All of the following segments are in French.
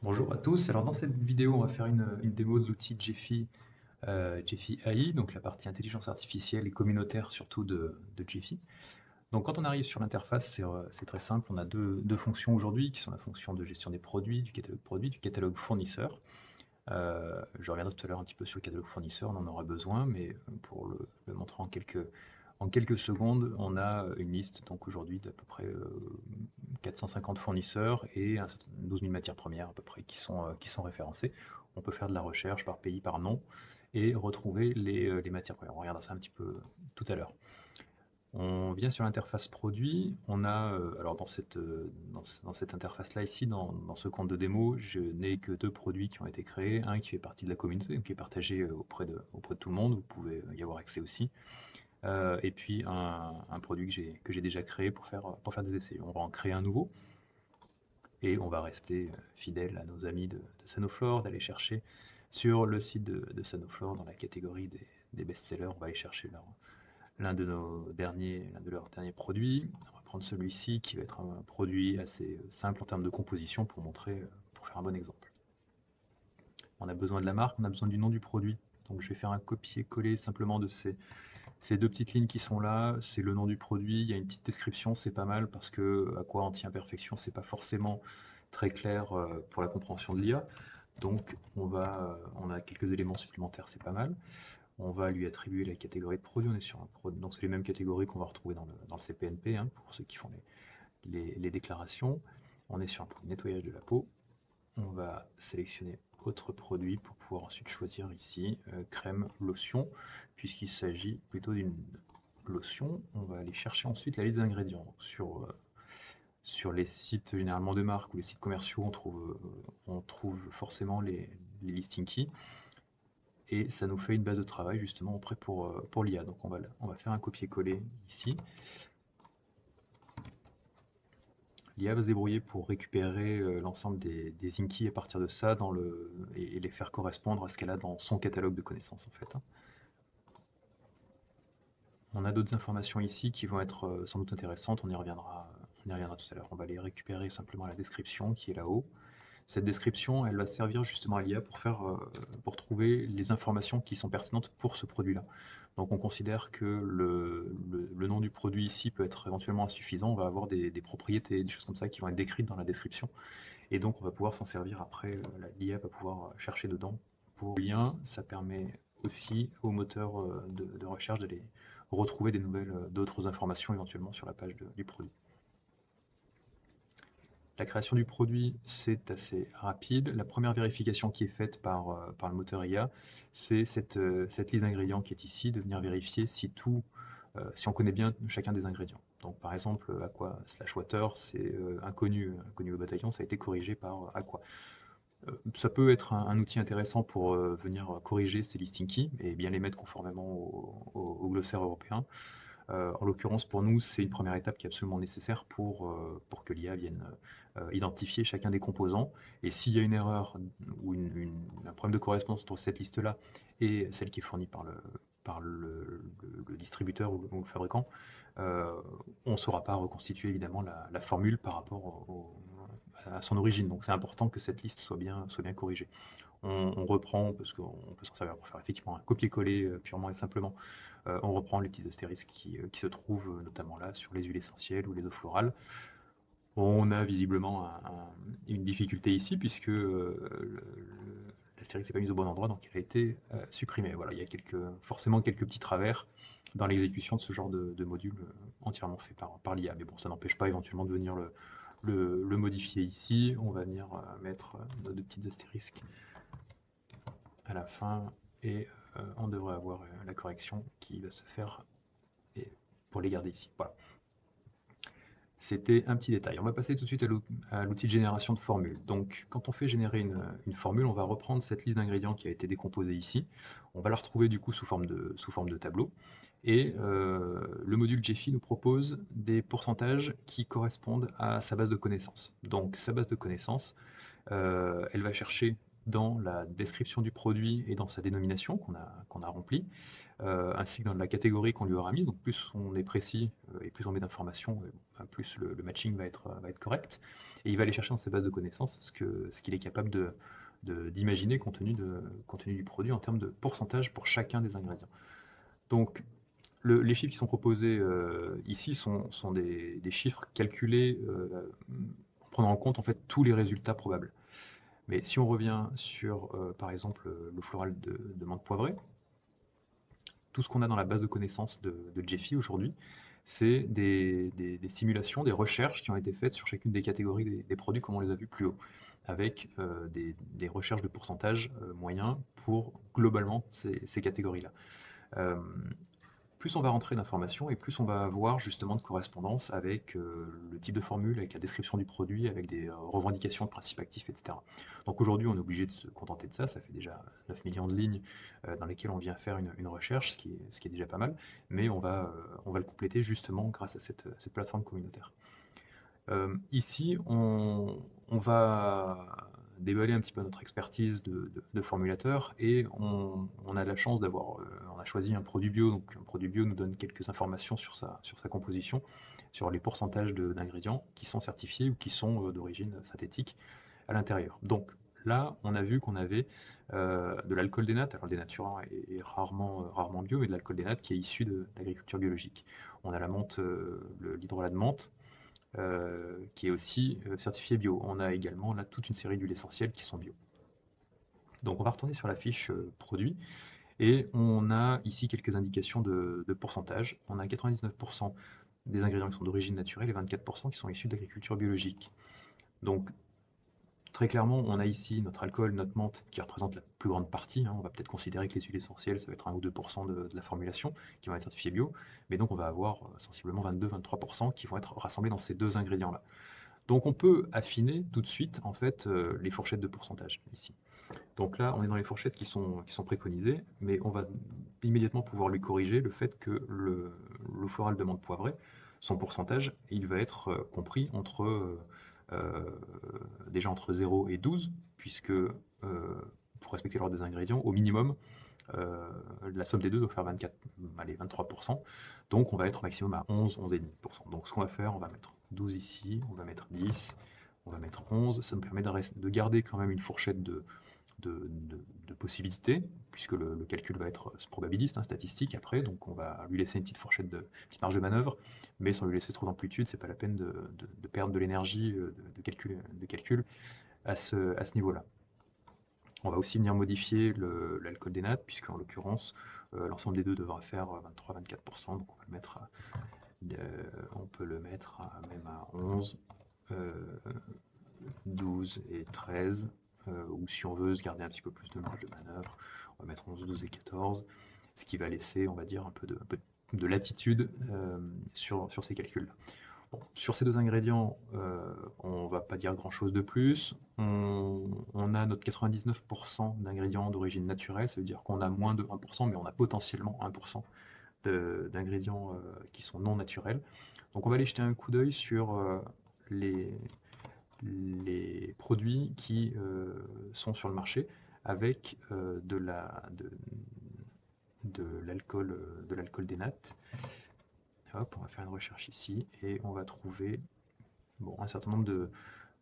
Bonjour à tous. Alors dans cette vidéo, on va faire une démo de l'outil Gephi, Gephi AI, donc la partie intelligence artificielle et communautaire surtout de Gephi. Donc quand on arrive sur l'interface, c'est très simple. On a deux fonctions aujourd'hui qui sont la fonction de gestion des produits, du catalogue fournisseur. Je reviendrai tout à l'heure un petit peu sur le catalogue fournisseur, on en aura besoin, mais pour le montrer en quelques secondes, on a une liste donc aujourd'hui d'à peu près 450 fournisseurs et 12 000 matières premières à peu près qui sont référencées. On peut faire de la recherche par pays, par nom et retrouver les matières premières. On regardera ça un petit peu tout à l'heure. On vient sur l'interface produit, on a, alors dans cette interface-là ici, dans ce compte de démo, je n'ai que deux produits qui ont été créés, un qui fait partie de la communauté, donc qui est partagé auprès de tout le monde, vous pouvez y avoir accès aussi, et puis un produit que j'ai déjà créé pour faire des essais. On va en créer un nouveau, et on va rester fidèle à nos amis de Sanoflore, d'aller chercher sur le site de Sanoflore, dans la catégorie des best-sellers, on va aller chercher l'un de leurs derniers produits. On va prendre celui-ci qui va être un produit assez simple en termes de composition pour faire un bon exemple. On a besoin de la marque, on a besoin du nom du produit. Donc je vais faire un copier-coller simplement de ces deux petites lignes qui sont là. C'est le nom du produit, il y a une petite description, c'est pas mal parce que aqua anti-imperfection, c'est pas forcément très clair pour la compréhension de l'IA. Donc on a quelques éléments supplémentaires, c'est pas mal. On va lui attribuer la catégorie de produit. On est sur un produit, donc c'est les mêmes catégories qu'on va retrouver dans le CPNP, hein, pour ceux qui font les déclarations. On est sur un produit de nettoyage de la peau. On va sélectionner autre produit pour pouvoir ensuite choisir ici crème, lotion, puisqu'il s'agit plutôt d'une lotion. On va aller chercher ensuite la liste d'ingrédients. Sur les sites généralement de marque ou les sites commerciaux, on trouve forcément les listing keys et ça nous fait une base de travail justement prêt pour l'IA. Donc on va faire un copier-coller ici. L'IA va se débrouiller pour récupérer l'ensemble des inkeys à partir de ça et les faire correspondre à ce qu'elle a dans son catalogue de connaissances en fait, hein. On a d'autres informations ici qui vont être sans doute intéressantes, on y reviendra tout à l'heure. On va les récupérer simplement à la description qui est là-haut. Cette description, elle va servir justement à l'IA pour trouver les informations qui sont pertinentes pour ce produit-là. Donc on considère que le nom du produit ici peut être éventuellement insuffisant, on va avoir des propriétés, des choses comme ça qui vont être décrites dans la description, et donc on va pouvoir s'en servir après, l'IA va pouvoir chercher dedans. Pour le lien, ça permet aussi au moteur de recherche d'aller retrouver d'autres informations éventuellement sur la page du produit. La création du produit, c'est assez rapide. La première vérification qui est faite par le moteur IA, c'est cette liste d'ingrédients qui est ici, de venir vérifier si on connaît bien chacun des ingrédients. Donc par exemple, aqua/water, c'est inconnu au bataillon, ça a été corrigé par aqua. Ça peut être un outil intéressant pour venir corriger ces listing keys et bien les mettre conformément au glossaire européen. En l'occurrence, pour nous, c'est une première étape qui est absolument nécessaire pour que l'IA vienne identifier chacun des composants. Et s'il y a une erreur ou un problème de correspondance entre cette liste-là et celle qui est fournie par le distributeur ou le fabricant, euh, on ne saura pas reconstituer évidemment la formule par rapport à son origine. Donc c'est important que cette liste soit bien corrigée. On reprend, parce qu'on peut s'en servir pour faire effectivement un copier-coller purement et simplement, on reprend les petits astérisques qui se trouvent notamment là sur les huiles essentielles ou les eaux florales. On a visiblement une difficulté ici puisque l'astérisque n'est pas mis au bon endroit, donc il a été supprimé. Voilà, il y a forcément quelques petits travers dans l'exécution de ce genre de module entièrement fait par l'IA. Mais bon, ça n'empêche pas éventuellement de venir le modifier ici. On va venir mettre nos deux petites astérisques à la fin et on devrait avoir la correction qui va se faire et pour les garder ici. Voilà. C'était un petit détail. On va passer tout de suite à l'outil de génération de formules. Donc, quand on fait générer une formule, on va reprendre cette liste d'ingrédients qui a été décomposée ici. On va la retrouver du coup sous forme de tableau. Et le module Gephi nous propose des pourcentages qui correspondent à sa base de connaissances. Donc, sa base de connaissances, elle va chercher dans la description du produit et dans sa dénomination qu'on a remplie, ainsi que dans la catégorie qu'on lui aura mise. Donc plus on est précis et plus on met d'informations, plus le matching va être correct. Et il va aller chercher dans ses bases de connaissances ce qu'il est capable d'imaginer compte tenu du produit en termes de pourcentage pour chacun des ingrédients. Donc les chiffres qui sont proposés ici sont des chiffres calculés en prenant en compte en fait tous les résultats probables. Mais si on revient sur, par exemple, l'eau florale de menthe poivrée, tout ce qu'on a dans la base de connaissances de Gephi aujourd'hui, c'est des simulations, des recherches qui ont été faites sur chacune des catégories des produits comme on les a vus plus haut, avec des recherches de pourcentage moyens pour globalement ces catégories-là. Plus on va rentrer d'informations et plus on va avoir justement de correspondance avec le type de formule, avec la description du produit, avec des revendications de principes actifs, etc. Donc aujourd'hui, on est obligé de se contenter de ça. Ça fait déjà 9 millions de lignes dans lesquelles on vient faire une recherche, ce qui est déjà pas mal, mais on va le compléter justement grâce à cette plateforme communautaire. Ici, on va déballer un petit peu notre expertise de formulateur et on a la chance d'avoir, on a choisi un produit bio, donc un produit bio nous donne quelques informations sur sa composition, sur les pourcentages d'ingrédients qui sont certifiés ou qui sont d'origine synthétique à l'intérieur. Donc là, on a vu qu'on avait de l'alcool des nattes, alors le dénaturant est rarement bio, mais de l'alcool des nattes qui est issu d'agriculture biologique. On a la menthe, l'hydrolat de menthe, qui est aussi certifié bio. On a également là toute une série d'huiles essentielles qui sont bio. Donc on va retourner sur la fiche produit et on a ici quelques indications de pourcentage. On a 99% des ingrédients qui sont d'origine naturelle et 24% qui sont issus de l'agriculture biologique. Donc très clairement, on a ici notre alcool, notre menthe, qui représente la plus grande partie. On va peut-être considérer que les huiles essentielles, ça va être 1 ou 2% de la formulation, qui vont être certifiées bio. Mais donc on va avoir sensiblement 22-23% qui vont être rassemblés dans ces deux ingrédients-là. Donc on peut affiner tout de suite en fait les fourchettes de pourcentage ici. Donc là, on est dans les fourchettes qui sont préconisées, mais on va immédiatement pouvoir lui corriger le fait que l'eau florale de menthe poivrée, son pourcentage, il va être compris déjà entre 0 et 12, puisque pour respecter l'ordre des ingrédients, au minimum, la somme des deux doit faire 23%. Donc on va être au maximum à 11, 11,5%. Donc ce qu'on va faire, on va mettre 12 ici, on va mettre 10, on va mettre 11. Ça me permet de garder quand même une fourchette de possibilités, puisque le calcul va être probabiliste, statistique après, donc on va lui laisser une petite fourchette petite marge de manœuvre, mais sans lui laisser trop d'amplitude, c'est pas la peine de perdre de l'énergie de calcul à ce niveau-là. On va aussi venir modifier l'alcool des nattes, puisqu'en l'occurrence, l'ensemble des deux devra faire 23-24%, donc on peut le mettre même à 11, 12 et 13, ou si on veut se garder un petit peu plus de marge de manœuvre, on va mettre 11, 12 et 14, ce qui va laisser, on va dire, un peu de latitude sur ces calculs. Bon, sur ces deux ingrédients, on ne va pas dire grand-chose de plus. On a notre 99% d'ingrédients d'origine naturelle, ça veut dire qu'on a moins de 1%, mais on a potentiellement 1% d'ingrédients qui sont non naturels. Donc on va aller jeter un coup d'œil sur les produits qui sont sur le marché avec de l'alcool des nattes. Hop, on va faire une recherche ici et on va trouver un certain nombre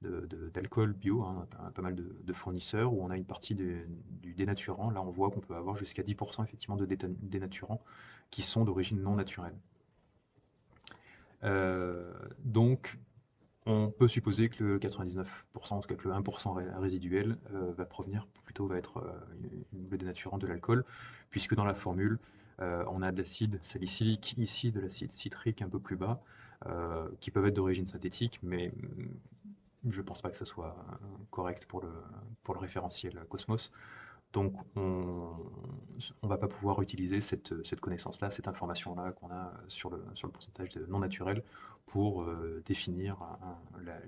d'alcool bio, pas mal de fournisseurs où on a une partie du dénaturant. Là, on voit qu'on peut avoir jusqu'à 10% effectivement de dénaturants qui sont d'origine non naturelle. Donc, on peut supposer que le 99%, en tout cas que le 1% résiduel, va être le dénaturant de l'alcool, puisque dans la formule, on a de l'acide salicylique ici, de l'acide citrique un peu plus bas, qui peuvent être d'origine synthétique, mais je ne pense pas que ça soit correct pour le référentiel Cosmos. Donc on ne va pas pouvoir utiliser cette connaissance-là, cette information-là qu'on a sur le pourcentage de non naturel pour définir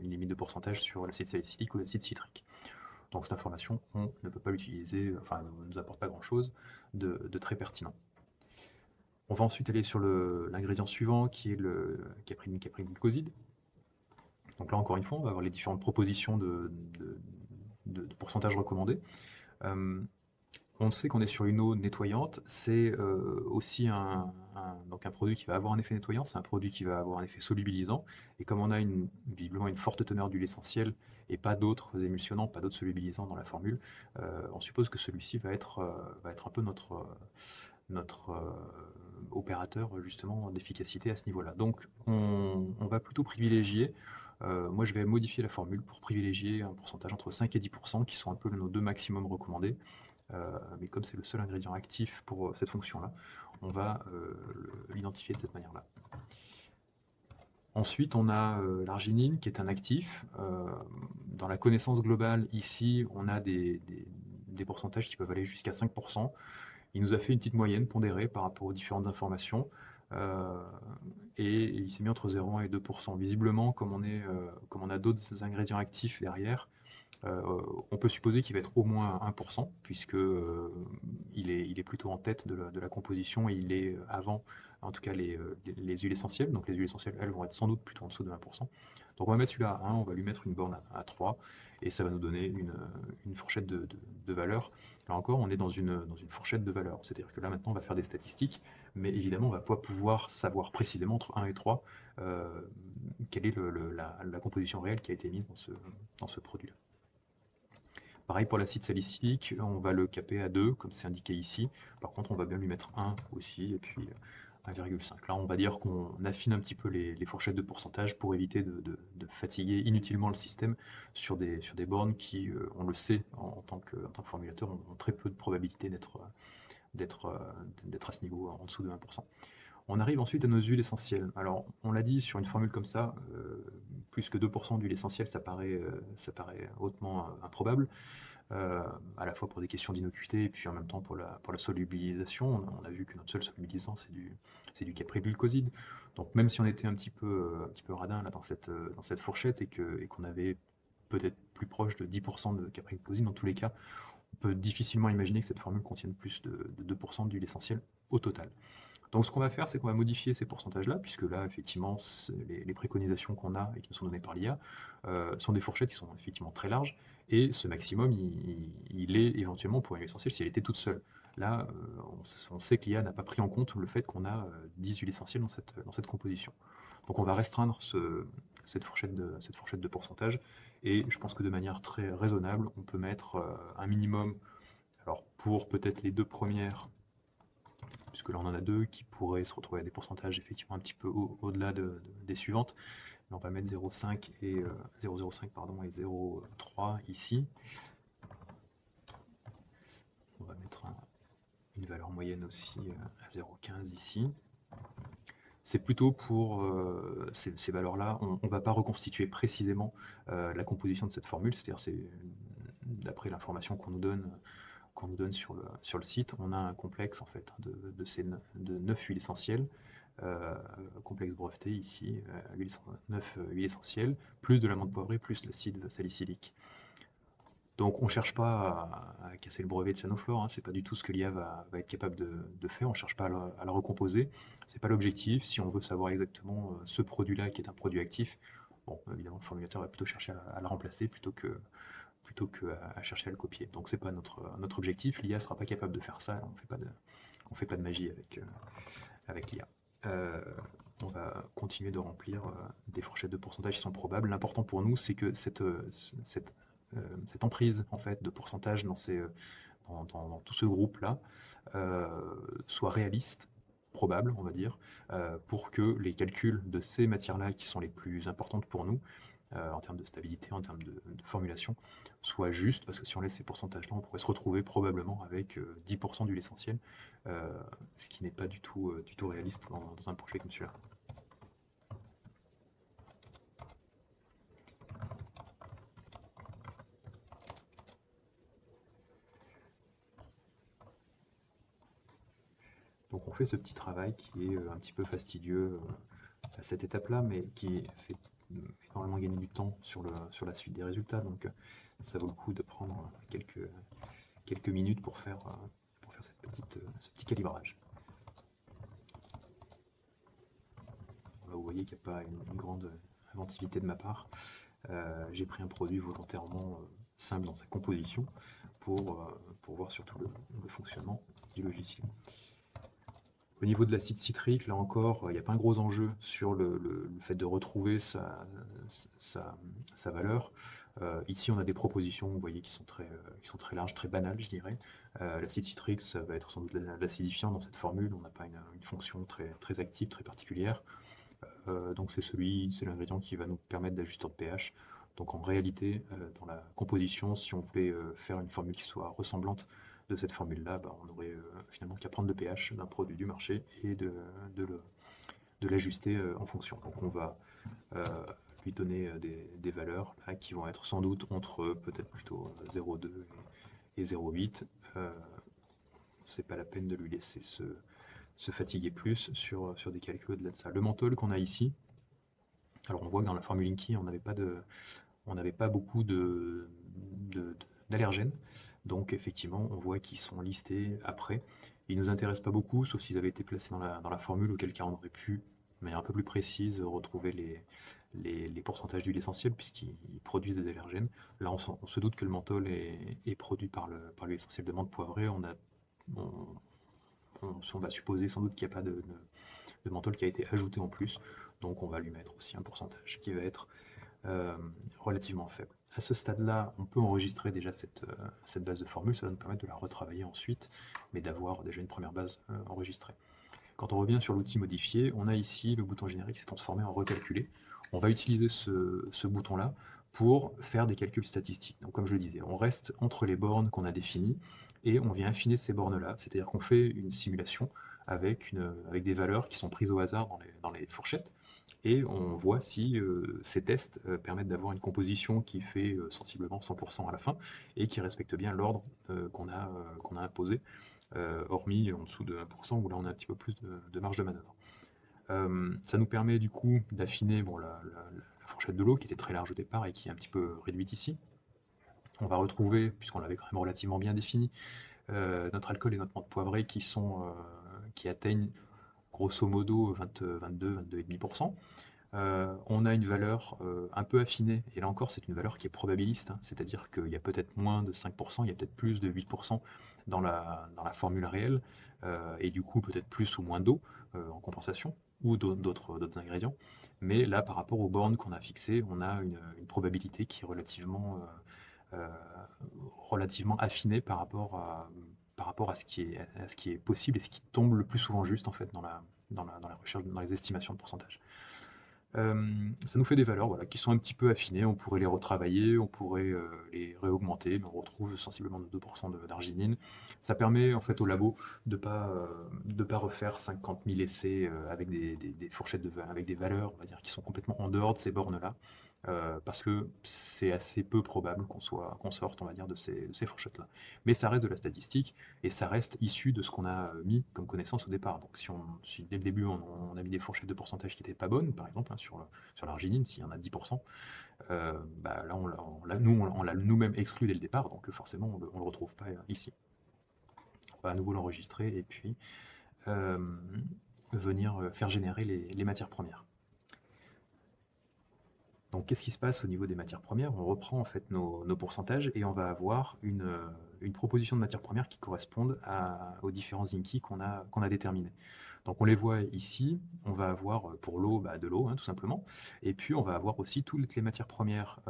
une limite de pourcentage sur l'acide salicylique ou l'acide citrique. Donc cette information, on ne peut pas l'utiliser, enfin, elle ne nous apporte pas grand-chose de très pertinent. On va ensuite aller sur l'ingrédient suivant qui est le capryl glucoside. Donc là, encore une fois, on va avoir les différentes propositions de pourcentage recommandé. On sait qu'on est sur une eau nettoyante, c'est aussi donc un produit qui va avoir un effet nettoyant, c'est un produit qui va avoir un effet solubilisant, et comme on a visiblement une forte teneur d'huile essentielle et pas d'autres émulsionnants, pas d'autres solubilisants dans la formule, on suppose que celui-ci va être un peu notre opérateur justement d'efficacité à ce niveau-là. Donc on va plutôt privilégier, moi je vais modifier la formule pour privilégier un pourcentage entre 5 et 10% qui sont un peu nos deux maximums recommandés. Mais comme c'est le seul ingrédient actif pour cette fonction-là, on va l'identifier de cette manière-là. Ensuite, on a l'arginine qui est un actif. Dans la connaissance globale, ici, on a des pourcentages qui peuvent aller jusqu'à 5%. Il nous a fait une petite moyenne pondérée par rapport aux différentes informations. Et il s'est mis entre 0,1 et 2%. Visiblement, comme on a d'autres ingrédients actifs derrière, on peut supposer qu'il va être au moins 1%, puisque il est plutôt en tête de la composition et il est avant, en tout cas, les huiles essentielles. Donc les huiles essentielles, elles, vont être sans doute plutôt en dessous de 1%. Donc on va mettre celui-là à 1, on va lui mettre une borne à 3, et ça va nous donner une fourchette de valeur. Là encore, on est dans une fourchette de valeur. C'est-à-dire que là, maintenant, on va faire des statistiques, mais évidemment, on va pas pouvoir savoir précisément entre 1 et 3 quelle est la composition réelle qui a été mise dans ce produit-là. Pareil pour l'acide salicylique, on va le caper à 2, comme c'est indiqué ici. Par contre, on va bien lui mettre 1 aussi, et puis 1,5. Là, on va dire qu'on affine un petit peu les fourchettes de pourcentage pour éviter de fatiguer inutilement le système sur des bornes qui, on le sait, en tant que formulateur, ont très peu de probabilité d'être à ce niveau, en dessous de 1%. On arrive ensuite à nos huiles essentielles. Alors, on l'a dit, sur une formule comme ça, plus que 2% d'huile essentielle, ça paraît hautement improbable, à la fois pour des questions d'innocuité et puis en même temps pour la solubilisation. On a vu que notre seul solubilisant, c'est du capryl-glucoside. Donc même si on était un petit peu radin là, dans cette fourchette et qu'on avait peut-être plus proche de 10% de capryl-glucoside, dans tous les cas, on peut difficilement imaginer que cette formule contienne plus de 2% d'huile essentielle au total. Donc ce qu'on va faire, c'est qu'on va modifier ces pourcentages-là, puisque là, effectivement, les préconisations qu'on a et qui nous sont données par l'IA sont des fourchettes qui sont effectivement très larges, et ce maximum, il est éventuellement pour une huile essentielle si elle était toute seule. Là, on sait que l'IA n'a pas pris en compte le fait qu'on a 10 huiles essentielles dans cette composition. Donc on va restreindre cette fourchette de pourcentage, et je pense que de manière très raisonnable, on peut mettre un minimum, alors pour peut-être les deux premières, puisque là on en a deux qui pourraient se retrouver à des pourcentages effectivement un petit peu au-delà des suivantes. Mais on va mettre 0,5 et 0,05 pardon et 0,3 ici. On va mettre une valeur moyenne aussi à 0,15 ici. C'est plutôt pour ces valeurs-là, on ne va pas reconstituer précisément la composition de cette formule, c'est-à-dire c'est d'après l'information qu'on nous donne sur le site, on a un complexe en fait de 9 huiles essentielles, complexe breveté ici, 9 huiles essentielles, plus de l'amande poivrée, plus l'acide salicylique. Donc on ne cherche pas à casser le brevet de Sanoflore, hein, c'est pas du tout ce que l'IA va être capable de faire, on ne cherche pas à la recomposer, c'est pas l'objectif. Si on veut savoir exactement ce produit-là qui est un produit actif, bon, évidemment le formulateur va plutôt chercher à la remplacer plutôt qu'à chercher à le copier. Donc c'est pas notre objectif, l'IA ne sera pas capable de faire ça, on fait pas de magie avec l'IA. On va continuer de remplir des fourchettes de pourcentage qui sont probables. L'important pour nous, c'est que cette emprise en fait, de pourcentage dans tout ce groupe-là soit réaliste, probable, on va dire, pour que les calculs de ces matières-là qui sont les plus importantes pour nous, en termes de stabilité, en termes de formulation, soit juste, parce que si on laisse ces pourcentages-là, on pourrait se retrouver probablement avec 10% d'huile essentielle, ce qui n'est pas du tout réaliste dans un projet comme celui-là. Donc on fait ce petit travail qui est un petit peu fastidieux à cette étape-là, mais qui fait énormément gagner du temps sur la suite des résultats. Donc ça vaut le coup de prendre quelques minutes pour faire ce petit calibrage. Là, vous voyez qu'il n'y a pas une grande inventivité de ma part. J'ai pris un produit volontairement simple dans sa composition pour voir surtout le fonctionnement du logiciel. Au niveau de l'acide citrique, là encore, il n'y a pas un gros enjeu sur le fait de retrouver sa, sa valeur. Ici, on a des propositions, vous voyez, qui sont très larges, très banales, je dirais. L'acide citrique, ça va être sans doute l'acidifiant dans cette formule. On n'a pas une fonction très active, très particulière. Donc c'est l'ingrédient qui va nous permettre d'ajuster le pH. Donc en réalité, dans la composition, si on voulait faire une formule qui soit ressemblante de cette formule-là, bah, on aurait finalement qu'à prendre le pH d'un produit du marché et de l'ajuster en fonction. Donc on va euh, lui donner des valeurs là, qui vont être sans doute entre peut-être plutôt 0,2 et 0,8. C'est pas la peine de lui laisser se fatiguer plus sur des calculs au-delà de ça. Le menthol qu'on a ici, alors on voit que dans la formule Inky, on n'avait pas beaucoup d'allergènes, donc effectivement on voit qu'ils sont listés après. Ils ne nous intéressent pas beaucoup, sauf s'ils avaient été placés dans la formule, auquel cas on aurait pu, de manière un peu plus précise, retrouver les pourcentages d'huile essentielle, puisqu'ils produisent des allergènes. Là on se doute que le menthol est produit par l'huile essentielle de menthe poivrée. On, on va supposer sans doute qu'il n'y a pas de menthol qui a été ajouté en plus, donc on va lui mettre aussi un pourcentage qui va être relativement faible. À ce stade-là, on peut enregistrer déjà cette base de formule, ça va nous permettre de la retravailler ensuite, mais d'avoir déjà une première base enregistrée. Quand on revient sur l'outil modifié, on a ici le bouton générique qui s'est transformé en recalculer. On va utiliser ce bouton-là pour faire des calculs statistiques. Donc comme je le disais, on reste entre les bornes qu'on a définies et on vient affiner ces bornes-là, c'est-à-dire qu'on fait une simulation avec des valeurs qui sont prises au hasard dans les fourchettes, et on voit si ces tests permettent d'avoir une composition qui fait sensiblement 100% à la fin et qui respecte bien l'ordre qu'on a imposé, hormis en dessous de 1% où là on a un petit peu plus de marge de manœuvre. Ça nous permet du coup d'affiner bon, la fourchette de l'eau qui était très large au départ et qui est un petit peu réduite ici. On va retrouver, puisqu'on l'avait quand même relativement bien défini, notre alcool et notre menthe poivrée qui atteignent grosso modo 22,5%. On a une valeur un peu affinée, et là encore c'est une valeur qui est probabiliste, hein, c'est-à-dire qu'il y a peut-être moins de 5%, il y a peut-être plus de 8% dans la formule réelle, et du coup peut-être plus ou moins d'eau en compensation, ou d'autres ingrédients. Mais là, par rapport aux bornes qu'on a fixées, on a une probabilité qui est euh, relativement affinée par rapport à ce qui est possible et ce qui tombe le plus souvent juste en fait dans la recherche, dans les estimations de pourcentage. Ça nous fait des valeurs voilà, qui sont un petit peu affinées, on pourrait les retravailler, on pourrait les réaugmenter, mais on retrouve sensiblement de 2% d'arginine. Ça permet en fait au labo de pas refaire 50 000 essais avec des fourchettes avec des valeurs, on va dire, qui sont complètement en dehors de ces bornes-là, parce que c'est assez peu probable qu'on sorte, on va dire, de ces fourchettes-là. Mais ça reste de la statistique, et ça reste issu de ce qu'on a mis comme connaissance au départ. Donc si dès le début on a mis des fourchettes de pourcentage qui n'étaient pas bonnes, par exemple hein, sur l'arginine, s'il y en a 10%, bah, là on l'a nous-mêmes exclu dès le départ, donc forcément on le retrouve pas ici. On va à nouveau l'enregistrer et puis euh, venir faire générer les matières premières. Donc qu'est-ce qui se passe au niveau des matières premières? On reprend en fait nos pourcentages et on va avoir une proposition de matières premières qui correspondent aux différents Inky qu'on a déterminés. Donc on les voit ici, on va avoir pour l'eau de l'eau hein, tout simplement, et puis on va avoir aussi toutes les matières premières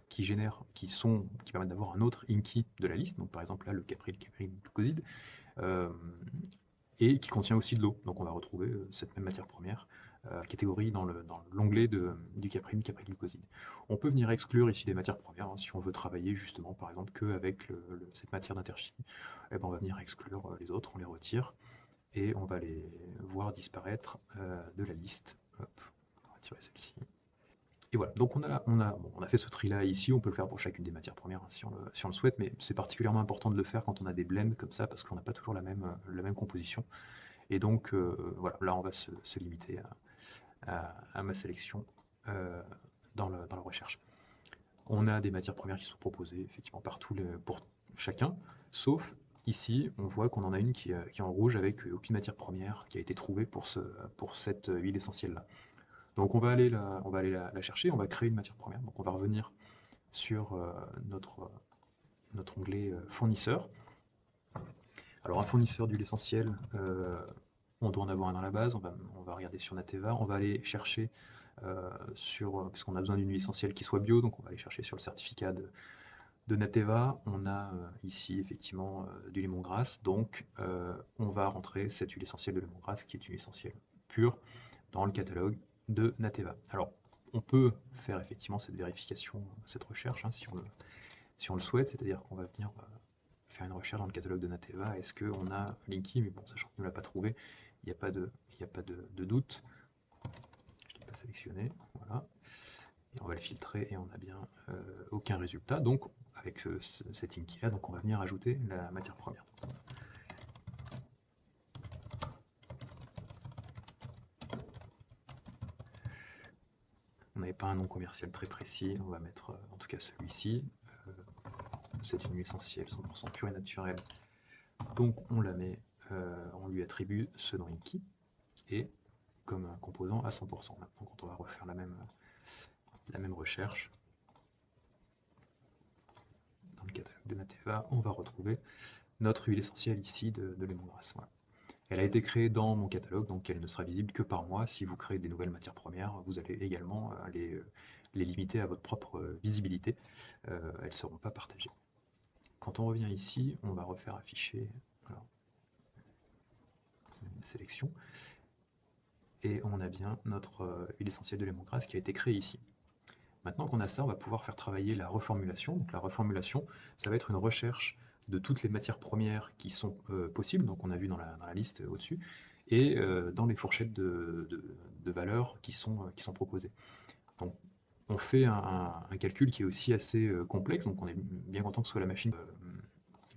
qui permettent d'avoir un autre Inky de la liste, donc par exemple là le capryl-glucoside, euh, et qui contient aussi de l'eau. Donc on va retrouver cette même matière première catégorie dans l'onglet du capryl-glucoside. On peut venir exclure ici des matières premières, hein, si on veut travailler justement par exemple qu'avec cette matière d'interchimie, eh ben, on va venir exclure les autres, on les retire, et on va les voir disparaître de la liste. Hop, on va retirer celle-ci. Et voilà, donc on a fait ce tri-là ici, on peut le faire pour chacune des matières premières hein, si on le souhaite, mais c'est particulièrement important de le faire quand on a des blends comme ça, parce qu'on n'a pas toujours la même composition. Et donc voilà, là on va se limiter à ma sélection dans la recherche. On a des matières premières qui sont proposées effectivement pour chacun, sauf ici, on voit qu'on en a une qui est en rouge avec aucune matière première qui a été trouvée pour cette huile essentielle-là. Donc on va aller la chercher, on va créer une matière première. Donc on va revenir sur notre onglet fournisseur. Alors un fournisseur d'huile essentielle, on doit en avoir un dans la base, on va regarder sur Nateva, on va aller chercher puisqu'on a besoin d'une huile essentielle qui soit bio, donc on va aller chercher sur le certificat de Nateva. On a ici effectivement du lemongrass, donc on va rentrer cette huile essentielle de lemongrass qui est une huile essentielle pure dans le catalogue de Nateva. Alors on peut faire effectivement cette vérification, cette recherche, hein, si on le souhaite, c'est-à-dire qu'on va venir faire une recherche dans le catalogue de Nateva. Est-ce qu'on a Linky? Mais bon, sachant qu'il ne l'a pas trouvé, il n'y a pas de doute. Je ne l'ai pas sélectionné, voilà. Et on va le filtrer et on n'a bien aucun résultat. Donc avec cet Linky là, donc on va venir ajouter la matière première. On n'avait pas un nom commercial très précis, on va mettre en tout cas celui-ci. C'est une huile essentielle 100% pure et naturelle. Donc on la met, on lui attribue ce nom Linky et comme un composant à 100%. Maintenant, quand on va refaire la même recherche dans le catalogue de Nateva, on va retrouver notre huile essentielle ici de lemongrass. Voilà. Elle a été créée dans mon catalogue, donc elle ne sera visible que par moi. Si vous créez des nouvelles matières premières, vous allez également les limiter à votre propre visibilité. Elles ne seront pas partagées. Quand on revient ici, on va refaire afficher la sélection. Et on a bien notre huile essentielle de lemongrass qui a été créée ici. Maintenant qu'on a ça, on va pouvoir faire travailler la reformulation. Donc la reformulation, ça va être une recherche de toutes les matières premières qui sont possibles, donc on a vu dans la liste au-dessus, et dans les fourchettes de valeurs qui sont proposées. Donc on fait un calcul qui est aussi assez complexe, donc on est bien content que ce soit la machine.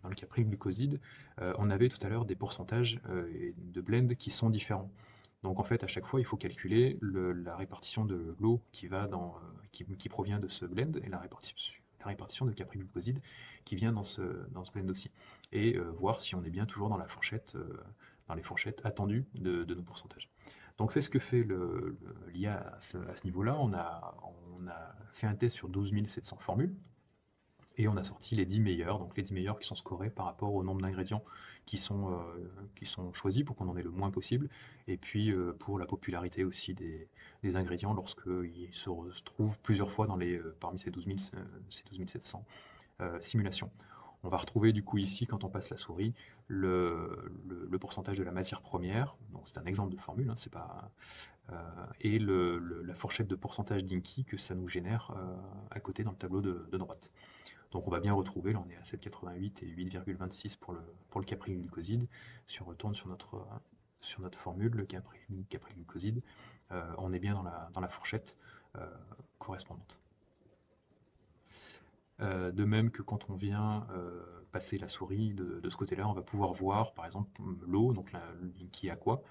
Dans le Capryl glucoside, on avait tout à l'heure des pourcentages de blend qui sont différents. Donc en fait, à chaque fois, il faut calculer la répartition de l'eau qui provient de ce blend et la répartition de Capryl glucoside qui vient dans ce blend aussi. Et voir si on est bien toujours dans la fourchette, dans les fourchettes attendues de nos pourcentages. Donc c'est ce que fait l'IA à ce niveau-là. On a fait un test sur 12 700 formules. Et on a sorti les 10 meilleurs, donc les 10 meilleurs qui sont scorés par rapport au nombre d'ingrédients qui sont choisis pour qu'on en ait le moins possible, et puis pour la popularité aussi des ingrédients lorsqu'ils se retrouvent plusieurs fois parmi ces 12 700 simulations. On va retrouver du coup ici, quand on passe la souris, le pourcentage de la matière première, donc c'est un exemple de formule, hein, c'est pas, et la fourchette de pourcentage d'Inky que ça nous génère à côté dans le tableau de droite. Donc on va bien retrouver, là on est à 7,88 et 8,26 pour le Capryl glucoside. Si on retourne sur notre formule, le Capryl glucoside, on est bien dans la fourchette correspondante. De même que quand on vient passer la souris de ce côté-là, on va pouvoir voir par exemple l'eau, donc l'Inky Aqua.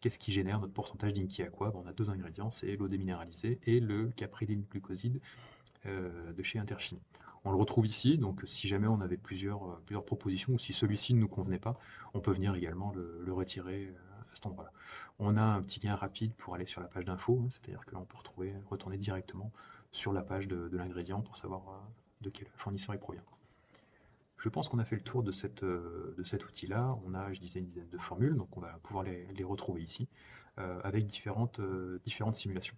Qu'est-ce qui génère notre pourcentage d'Inky Aqua? On a deux ingrédients, c'est l'eau déminéralisée et le Capryl glucoside de chez Interchimie. On le retrouve ici, donc si jamais on avait plusieurs propositions, ou si celui-ci ne nous convenait pas, on peut venir également le retirer à cet endroit-là. On a un petit lien rapide pour aller sur la page d'info, hein, c'est-à-dire que l'on peut retourner directement sur la page de l'ingrédient pour savoir de quel fournisseur il provient. Je pense qu'on a fait le tour de cet outil-là. On a, je disais, une dizaine de formules, donc on va pouvoir les retrouver ici, avec différentes simulations.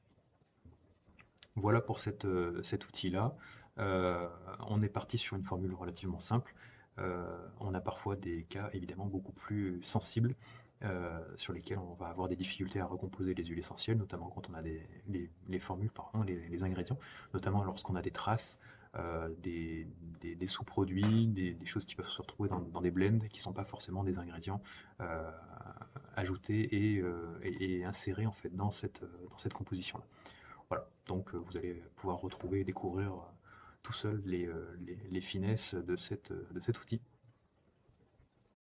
Voilà pour cet outil-là. On est parti sur une formule relativement simple. On a parfois des cas évidemment beaucoup plus sensibles sur lesquels on va avoir des difficultés à recomposer les huiles essentielles, notamment quand on a les formules, pardon, les ingrédients, notamment lorsqu'on a des traces, des sous-produits, des choses qui peuvent se retrouver dans des blends qui ne sont pas forcément des ingrédients ajoutés et insérés en fait dans cette composition-là. Voilà, donc vous allez pouvoir retrouver et découvrir tout seul les finesses de cet outil.